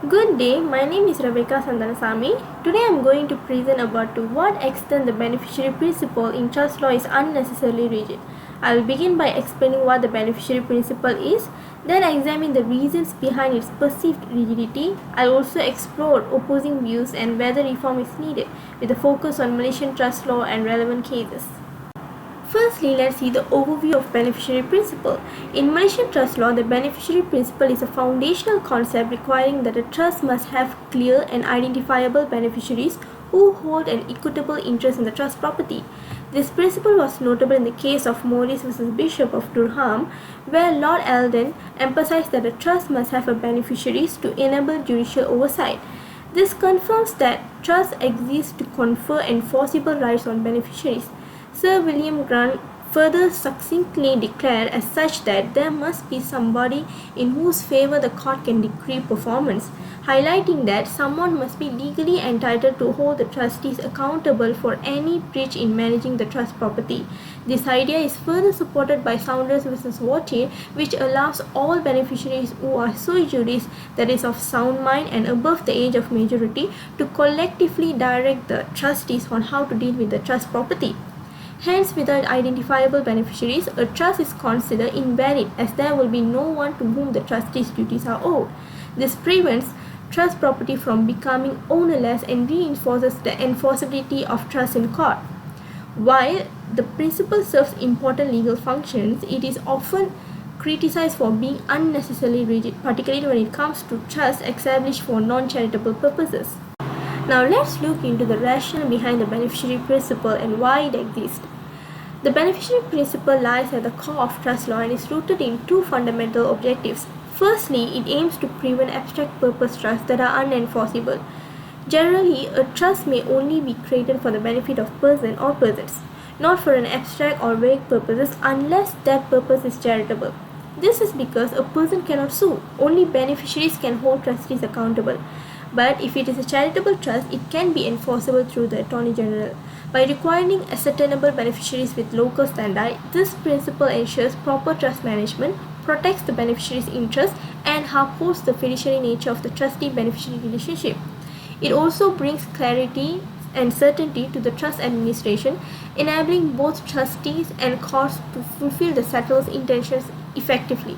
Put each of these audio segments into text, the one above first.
Good day, my name is Rebecca Sandanasamy. Today I am going to present about to what extent the beneficiary principle in trust law is unnecessarily rigid. I will begin by explaining what the beneficiary principle is, then examine the reasons behind its perceived rigidity. I will also explore opposing views and whether reform is needed, with a focus on Malaysian trust law and relevant cases. Firstly, let's see the overview of beneficiary principle. In Malaysian trust law, the beneficiary principle is a foundational concept requiring that a trust must have clear and identifiable beneficiaries who hold an equitable interest in the trust property. This principle was notable in the case of Morris v. Bishop of Durham, where Lord Eldon emphasized that a trust must have a beneficiaries to enable judicial oversight. This confirms that trust exists to confer enforceable rights on beneficiaries. Sir William Grant further succinctly declared as such that there must be somebody in whose favor the court can decree performance, highlighting that someone must be legally entitled to hold the trustees accountable for any breach in managing the trust property. This idea is further supported by Saunders v. Water, which allows all beneficiaries who are sui juris, that is of sound mind and above the age of majority, to collectively direct the trustees on how to deal with the trust property. Hence, without identifiable beneficiaries, a trust is considered invalid as there will be no one to whom the trustee's duties are owed. This prevents trust property from becoming ownerless and reinforces the enforceability of trust in court. While the principle serves important legal functions, it is often criticized for being unnecessarily rigid, particularly when it comes to trusts established for non-charitable purposes. Now let's look into the rationale behind the beneficiary principle and why it exists. The beneficiary principle lies at the core of trust law and is rooted in two fundamental objectives. Firstly, it aims to prevent abstract purpose trusts that are unenforceable. Generally, a trust may only be created for the benefit of person or persons, not for an abstract or vague purposes unless that purpose is charitable. This is because a person cannot sue. Only beneficiaries can hold trustees accountable. But if it is a charitable trust, it can be enforceable through the Attorney General. By requiring ascertainable beneficiaries with local standard, this principle ensures proper trust management, protects the beneficiary's interest, and upholds the fiduciary nature of the trustee-beneficiary relationship. It also brings clarity and certainty to the trust administration, enabling both trustees and courts to fulfill the settlor's intentions effectively.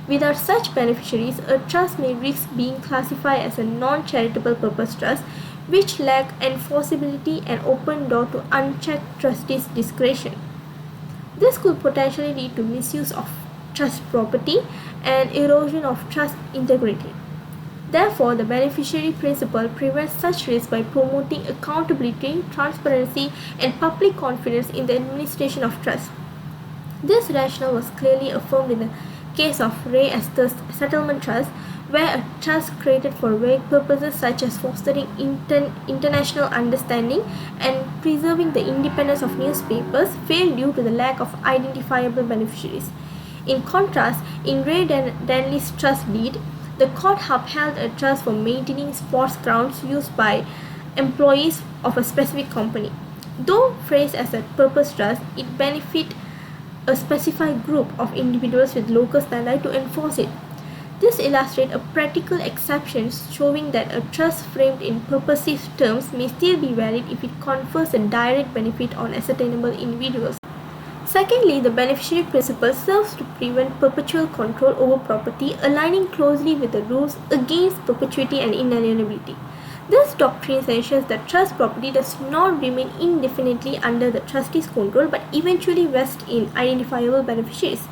Without such beneficiaries, a trust may risk being classified as a non-charitable purpose trust, which lack enforceability and open door to unchecked trustees' discretion. This could potentially lead to misuse of trust property and erosion of trust integrity. Therefore, the beneficiary principle prevents such risks by promoting accountability, transparency, and public confidence in the administration of trust. This rationale was clearly affirmed in the case of Ray Esther's Settlement Trust, where a trust created for vague purposes such as fostering international understanding and preserving the independence of newspapers failed due to the lack of identifiable beneficiaries. In contrast, in Ray Danley's trust deed, the court upheld a trust for maintaining sports grounds used by employees of a specific company. Though phrased as a purpose trust, it benefited a specified group of individuals with local standard to enforce it. This illustrates a practical exception showing that a trust framed in purposive terms may still be valid if it confers a direct benefit on ascertainable individuals. Secondly, the beneficiary principle serves to prevent perpetual control over property, aligning closely with the rules against perpetuity and inalienability. This doctrine ensures that trust property does not remain indefinitely under the trustee's control but eventually vest in identifiable beneficiaries.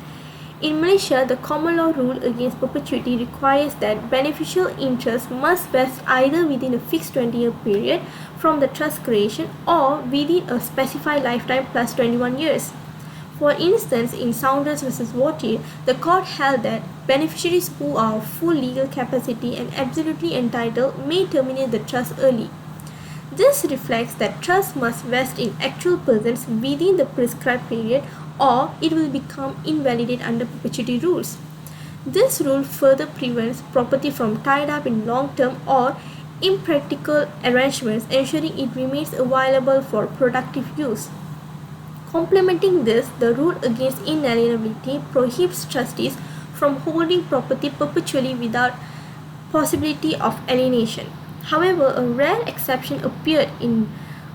In Malaysia, the common law rule against perpetuity requires that beneficial interests must vest either within a fixed 20-year period from the trust creation or within a specified lifetime plus 21 years. For instance, in Saunders v. Water, the court held that beneficiaries who are of full legal capacity and absolutely entitled may terminate the trust early. This reflects that trust must vest in actual persons within the prescribed period or it will become invalid under perpetuity rules. This rule further prevents property from tied up in long-term or impractical arrangements, ensuring it remains available for productive use. Complementing this, the rule against inalienability prohibits trustees from holding property perpetually without possibility of alienation. However, a rare exception appeared in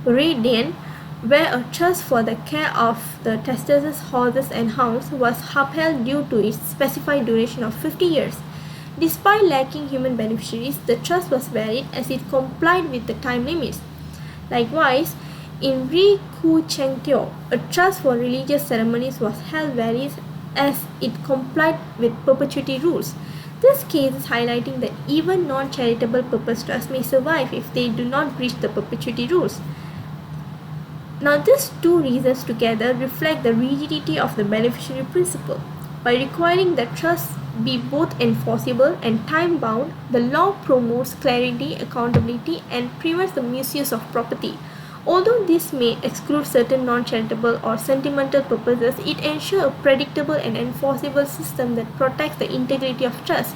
Reading, where a trust for the care of the testator's horses and hounds was upheld due to its specified duration of 50 years. Despite lacking human beneficiaries, the trust was valid as it complied with the time limits. Likewise, in Ri Ku Cheng Teo, a trust for religious ceremonies was held valid as it complied with perpetuity rules. This case is highlighting that even non-charitable purpose trusts may survive if they do not breach the perpetuity rules. Now, these two reasons together reflect the rigidity of the beneficiary principle. By requiring that trusts be both enforceable and time-bound, the law promotes clarity, accountability, and prevents the misuse of property. Although this may exclude certain non-charitable or sentimental purposes, it ensures a predictable and enforceable system that protects the integrity of trust.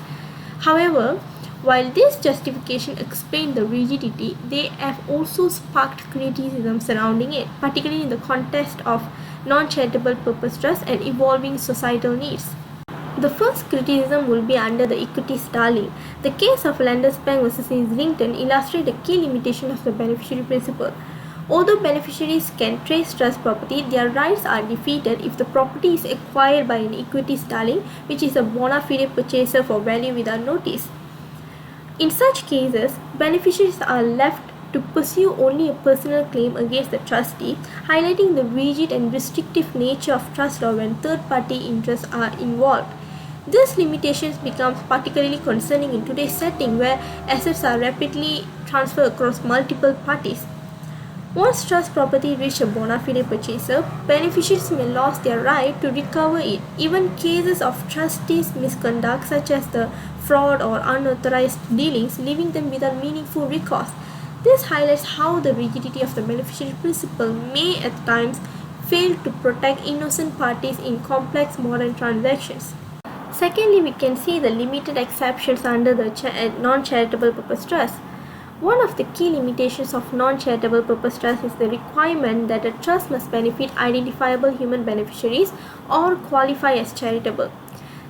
However, while these justifications explain the rigidity, they have also sparked criticism surrounding it, particularly in the context of non-charitable purpose trusts and evolving societal needs. The first criticism will be under the equity stalling. The case of Landesbank versus Islington illustrates the key limitation of the beneficiary principle. Although beneficiaries can trace trust property, their rights are defeated if the property is acquired by an equity stalling, which is a bona fide purchaser for value without notice. In such cases, beneficiaries are left to pursue only a personal claim against the trustee, highlighting the rigid and restrictive nature of trust law when third-party interests are involved. These limitations become particularly concerning in today's setting where assets are rapidly transferred across multiple parties. Once trust property reaches a bona fide purchaser, beneficiaries may lose their right to recover it. Even cases of trustees' misconduct, such as the fraud or unauthorized dealings, leaving them without meaningful recourse. This highlights how the rigidity of the beneficiary principle may at times fail to protect innocent parties in complex modern transactions. Secondly, we can see the limited exceptions under the non-charitable purpose trust. One of the key limitations of non-charitable purpose trust is the requirement that a trust must benefit identifiable human beneficiaries or qualify as charitable.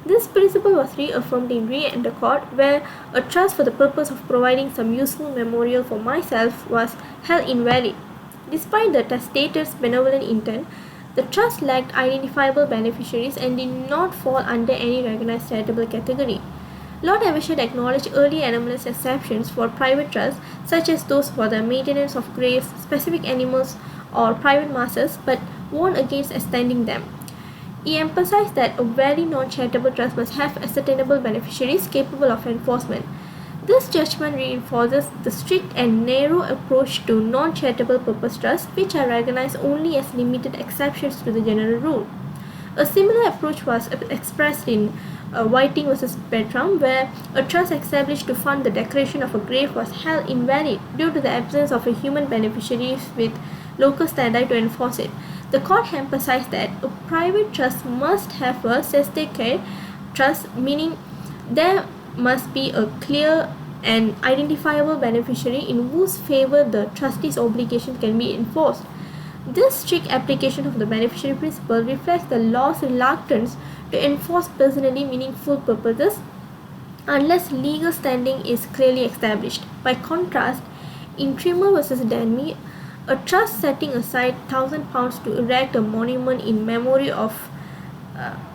This principle was reaffirmed in Re Endicott, where a trust for the purpose of providing some useful memorial for myself was held invalid. Despite the testator's benevolent intent, the trust lacked identifiable beneficiaries and did not fall under any recognized charitable category. Lord Evershed acknowledged early anomalous exceptions for private trusts, such as those for the maintenance of graves, specific animals, or private masses, but warned against extending them. He emphasized that a very non-charitable trust must have ascertainable beneficiaries capable of enforcement. This judgment reinforces the strict and narrow approach to non-charitable purpose trusts, which are recognized only as limited exceptions to the general rule. A similar approach was expressed in Whiting versus Bertram, where a trust established to fund the decoration of a grave was held invalid due to the absence of a human beneficiary with local standard to enforce it. The court emphasized that a private trust must have a cestacare trust, meaning there must be a clear and identifiable beneficiary in whose favor the trustee's obligation can be enforced. This strict application of the beneficiary principle reflects the law's reluctance to enforce personally meaningful purposes unless legal standing is clearly established. By contrast, in Trimmer versus Danby, a trust setting aside £1,000 to erect a monument in memory of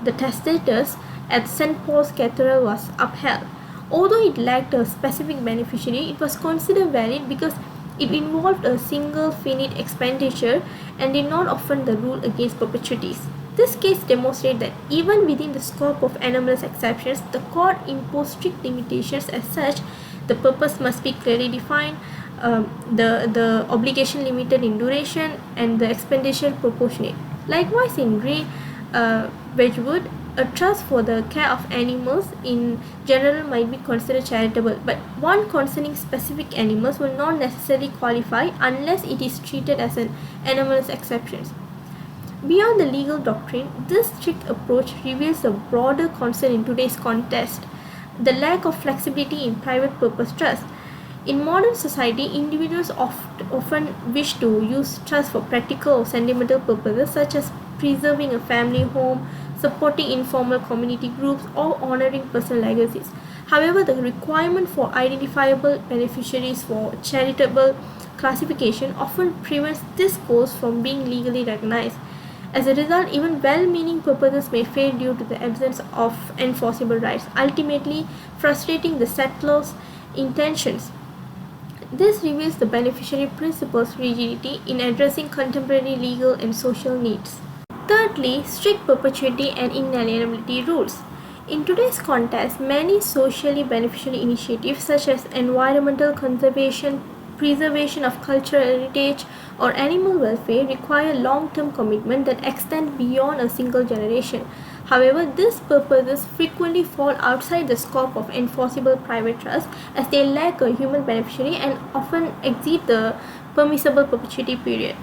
the testators at St. Paul's Cathedral was upheld. Although it lacked a specific beneficiary, it was considered valid because it involved a single finite expenditure and did not offend the rule against perpetuities. This case demonstrates that even within the scope of anomalous exceptions, the court imposed strict limitations. As such, the purpose must be clearly defined, the obligation limited in duration, and the expenditure proportionate. Likewise, in Wedgwood, a trust for the care of animals in general might be considered charitable, but one concerning specific animals will not necessarily qualify unless it is treated as an anomalous exception. Beyond the legal doctrine, this strict approach reveals a broader concern in today's context: the lack of flexibility in private purpose trust. In modern society, individuals often wish to use trust for practical or sentimental purposes, such as preserving a family home, supporting informal community groups, or honoring personal legacies. However, the requirement for identifiable beneficiaries for charitable classification often prevents this cause from being legally recognized. As a result, even well-meaning purposes may fail due to the absence of enforceable rights, ultimately frustrating the settlers' intentions. This reveals the beneficiary principle's rigidity in addressing contemporary legal and social needs. Thirdly, strict perpetuity and inalienability rules. In today's context, many socially beneficial initiatives such as environmental conservation, preservation of cultural heritage, or animal welfare require long-term commitment that extend beyond a single generation. However, these purposes frequently fall outside the scope of enforceable private trust as they lack a human beneficiary and often exceed the permissible perpetuity period.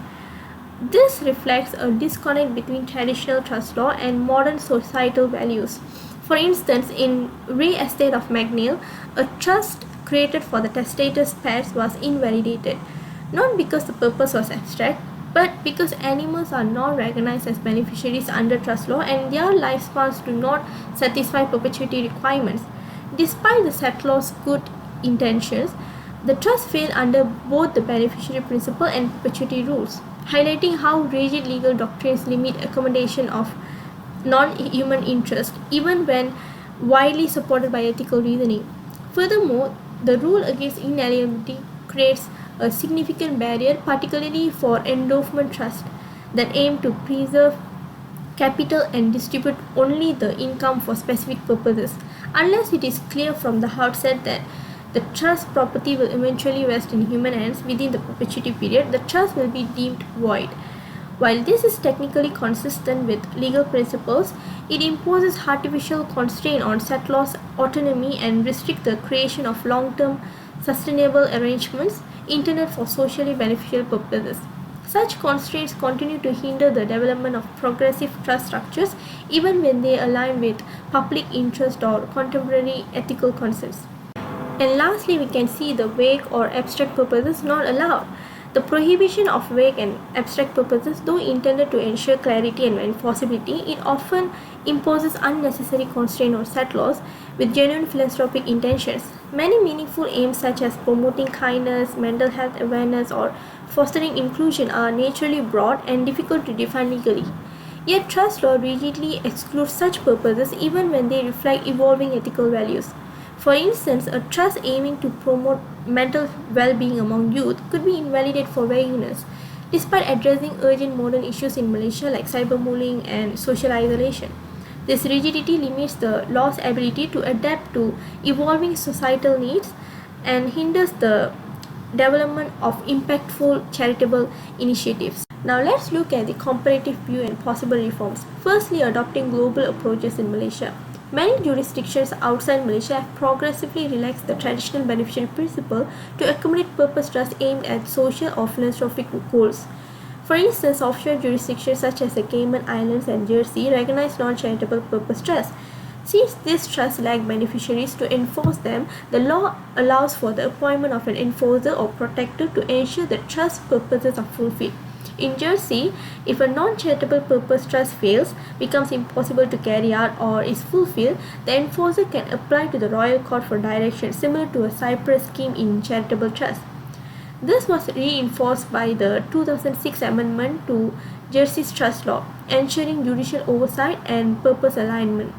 This reflects a disconnect between traditional trust law and modern societal values. For instance, in Re Estate of McNeil, a trust created for the testator's pets was invalidated, not because the purpose was abstract, but because animals are not recognized as beneficiaries under trust law and their lifespans do not satisfy perpetuity requirements. Despite the settlers' good intentions, the trust failed under both the beneficiary principle and perpetuity rules, highlighting how rigid legal doctrines limit accommodation of non-human interest, even when widely supported by ethical reasoning. Furthermore, the rule against inalienability creates a significant barrier, particularly for endowment trusts that aim to preserve capital and distribute only the income for specific purposes. Unless it is clear from the outset that the trust property will eventually rest in human hands within the perpetuity period, the trust will be deemed void. While this is technically consistent with legal principles, it imposes artificial constraint on settlers' autonomy and restricts the creation of long-term sustainable arrangements intended for socially beneficial purposes. Such constraints continue to hinder the development of progressive trust structures even when they align with public interest or contemporary ethical concerns. And lastly, we can see the vague or abstract purposes not allowed. The prohibition of vague and abstract purposes, though intended to ensure clarity and enforceability, it often imposes unnecessary constraint on settlers with genuine philanthropic intentions. Many meaningful aims such as promoting kindness, mental health awareness, or fostering inclusion are naturally broad and difficult to define legally. Yet trust law rigidly excludes such purposes even when they reflect evolving ethical values. For instance, a trust aiming to promote mental well-being among youth could be invalidated for vagueness, despite addressing urgent modern issues in Malaysia like cyberbullying and social isolation. This rigidity limits the law's ability to adapt to evolving societal needs and hinders the development of impactful charitable initiatives. Now let's look at the comparative view and possible reforms. Firstly, adopting global approaches in Malaysia. Many jurisdictions outside Malaysia have progressively relaxed the traditional beneficiary principle to accommodate purpose trusts aimed at social or philanthropic goals. For instance, offshore jurisdictions such as the Cayman Islands and Jersey recognize non-charitable purpose trusts. Since these trusts lack beneficiaries to enforce them, the law allows for the appointment of an enforcer or protector to ensure the trust purposes are fulfilled. In Jersey, if a non-charitable purpose trust fails, becomes impossible to carry out, or is fulfilled, the enforcer can apply to the Royal Court for direction, similar to a Cyprus scheme in charitable trust. This was reinforced by the 2006 amendment to Jersey's trust law, ensuring judicial oversight and purpose alignment.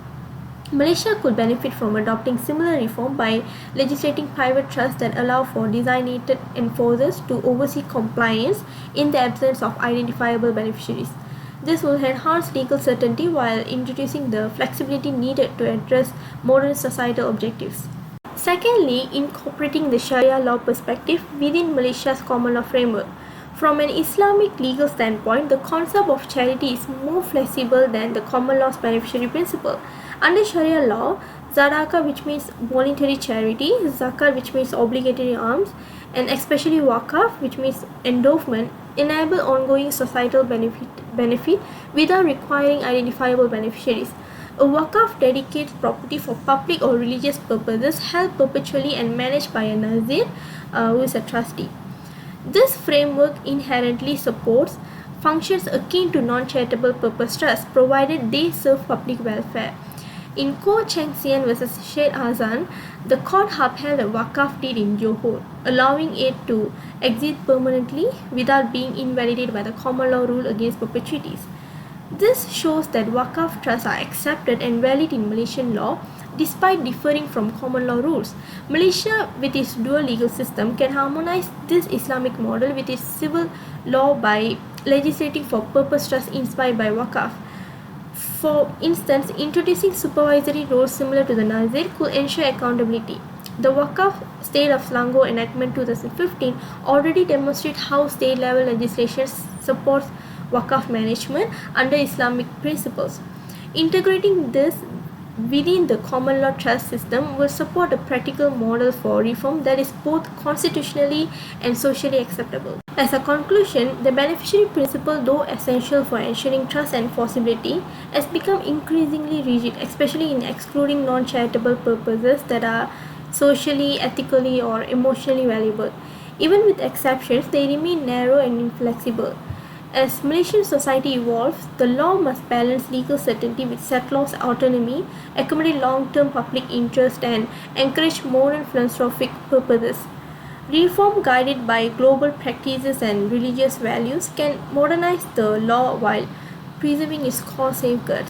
Malaysia could benefit from adopting similar reform by legislating private trusts that allow for designated enforcers to oversee compliance in the absence of identifiable beneficiaries. This will enhance legal certainty while introducing the flexibility needed to address modern societal objectives. Secondly, incorporating the Sharia law perspective within Malaysia's common law framework. From an Islamic legal standpoint, the concept of charity is more flexible than the common law's beneficiary principle. Under Sharia law, Zadaqah, which means voluntary charity, Zakat, which means obligatory alms, and especially Waqaf, which means endowment, enable ongoing societal benefit without requiring identifiable beneficiaries. A Waqaf dedicates property for public or religious purposes held perpetually and managed by a Nazir, who is a trustee. This framework inherently supports functions akin to non-charitable purpose trusts, provided they serve public welfare. In Ko Cheng Sian vs. Sheikh Hassan, the court upheld a Waqaf deed in Johor, allowing it to exist permanently without being invalidated by the common law rule against perpetuities. This shows that Waqaf trusts are accepted and valid in Malaysian law despite differing from common law rules. Malaysia, with its dual legal system, can harmonize this Islamic model with its civil law by legislating for purpose trusts inspired by Waqaf. For instance, introducing supervisory roles similar to the Nazir could ensure accountability. The Waqaf State of Selangor Enactment 2015 already demonstrates how state-level legislation supports Waqaf management under Islamic principles. Integrating this within the common law trust system will support a practical model for reform that is both constitutionally and socially acceptable. As a conclusion, the beneficiary principle, though essential for ensuring trust and enforceability, has become increasingly rigid, especially in excluding non-charitable purposes that are socially, ethically, or emotionally valuable. Even with exceptions, they remain narrow and inflexible. As Malaysian society evolves, the law must balance legal certainty with settlers' autonomy, accommodate long-term public interest, and encourage moral philanthropic purposes. Reform guided by global practices and religious values can modernize the law while preserving its core safeguards.